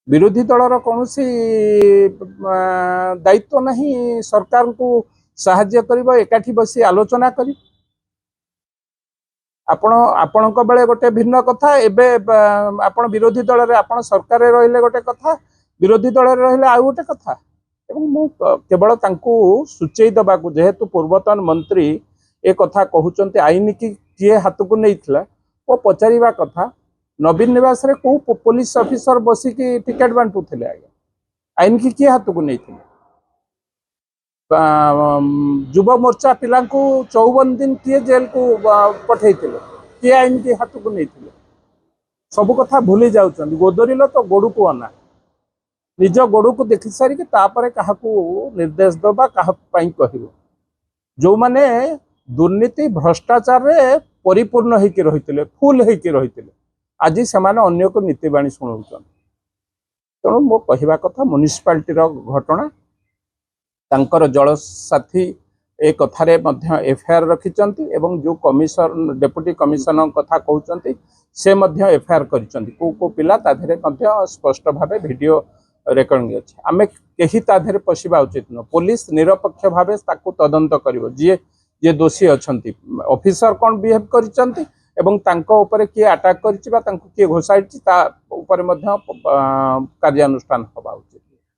विरोधी दलर कौन दायित्व नहीं सरकार को साहाय्य कर एकाठी बसी आलोचना करी आपण बेले गोटे भिन्न कथा एबे आपण विरोधी दल रे आपण सरकार रहिले गोटे कथा विरोधी दल रहिले आउ गोटे कथा एवं मु केवल तांको सूचई दबा को जेहेतु पूर्वतन मंत्री ए कथा कहउचंते आईन की किए हाथ को नैथिला ओ पचारिबा कथा नवीन निवास रे को पुलिस ऑफिसर बसी की टिकट बांटुथिले आगे आईन की किए हाथ को नैथिले युव मोर्चा पिला 54 दिन किए जेल को पठे किए आईन के हाथ को नहीं सब कथा भूली जाऊँ गोदरिल तो गोड़ को अना निज गोड़ को देखि सारिक क्या निर्देश दबा क्या कह जो माने दुर्नीति भ्रष्टाचार रे परिपूर्ण होकर रही फुल होकर रही आज से अन्य को नीतिबाणी शुणाऊँ तेणु मो कहवा कथा म्युनिसिपालिटी घटना तांकर जलसाथी ए कथारे मध्य एफआईआर रखिचंती एवं जो कमिशन डेप्यूटी कमिशनर कथा कहउचंती से मध्य एफआईआर करिचंती को पिला ताधरे मध्य स्पष्ट भावे वीडियो रेकर्डिंग अछि आमे केही ताधरे पशिबा उचित न पुलिस निरपेक्ष भावे ताकू तदंत करिवो जे दोषी अछंती ऑफिसर कोन बिहेव करिचंती एवं तांको ऊपर किए अटैक करिछि बा तांको किए घोषाइछि ता ऊपर मध्य कार्यानुष्ठान होबा उचित।